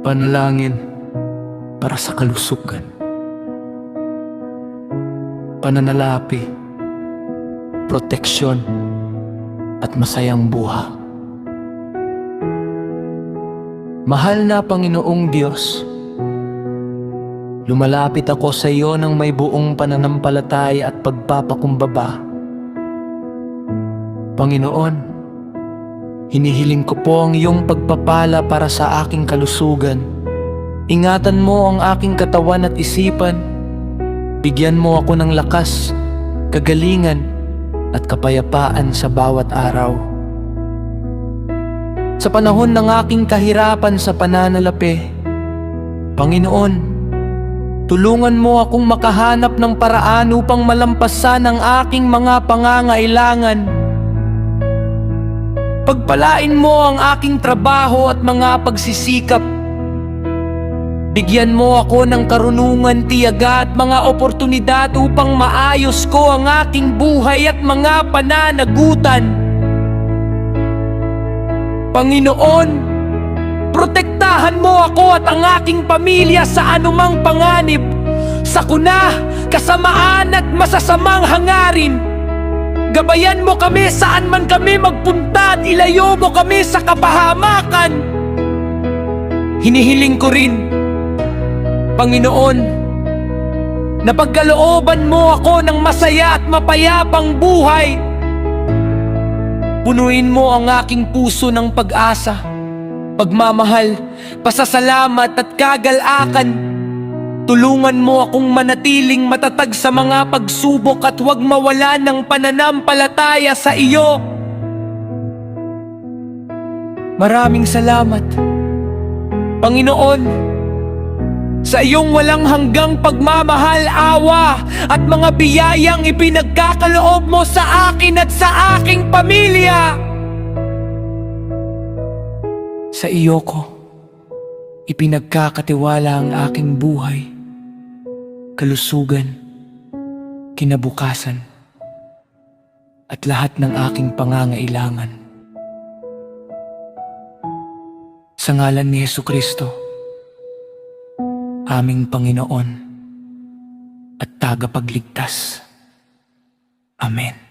Panalangin para sa kalusugan. Pananalapi, proteksyon, at masayang buha. Mahal na Panginoong Diyos, lumalapit ako sa iyo ng may buong pananampalataya at pagpapakumbaba. Panginoon, hinihiling ko po ang iyong pagpapala para sa aking kalusugan. Ingatan mo ang aking katawan at isipan. Bigyan mo ako ng lakas, kagalingan, at kapayapaan sa bawat araw. Sa panahon ng aking kahirapan sa pananalapi, Panginoon, tulungan mo akong makahanap ng paraan upang malampasan ang aking mga pangangailangan. Pagpalain mo ang aking trabaho at mga pagsisikap. Bigyan mo ako ng karunungan, tiyaga at mga oportunidad upang maayos ko ang aking buhay at mga pananagutan. Panginoon, protektahan mo ako at ang aking pamilya sa anumang panganib, sakuna, kasamaan at masasamang hangarin. Gabayan mo kami saan man kami magpunta at ilayo mo kami sa kapahamakan. Hinihiling ko rin, Panginoon, na pagkalooban mo ako ng masaya at mapayapang buhay. Punuin mo ang aking puso ng pag-asa, pagmamahal, pasasalamat at kagalakan. Tulungan mo akong manatiling matatag sa mga pagsubok at huwag mawala ng pananampalataya sa iyo. Maraming salamat, Panginoon, sa iyong walang hanggang pagmamahal, awa at mga biyayang ipinagkakaloob mo sa akin at sa aking pamilya. Sa iyo ko ipinagkakatiwala ang aking buhay, kalusugan, kinabukasan, at lahat ng aking pangangailangan. Sa ngalan ni Jesucristo, aming Panginoon at tagapagligtas. Amen.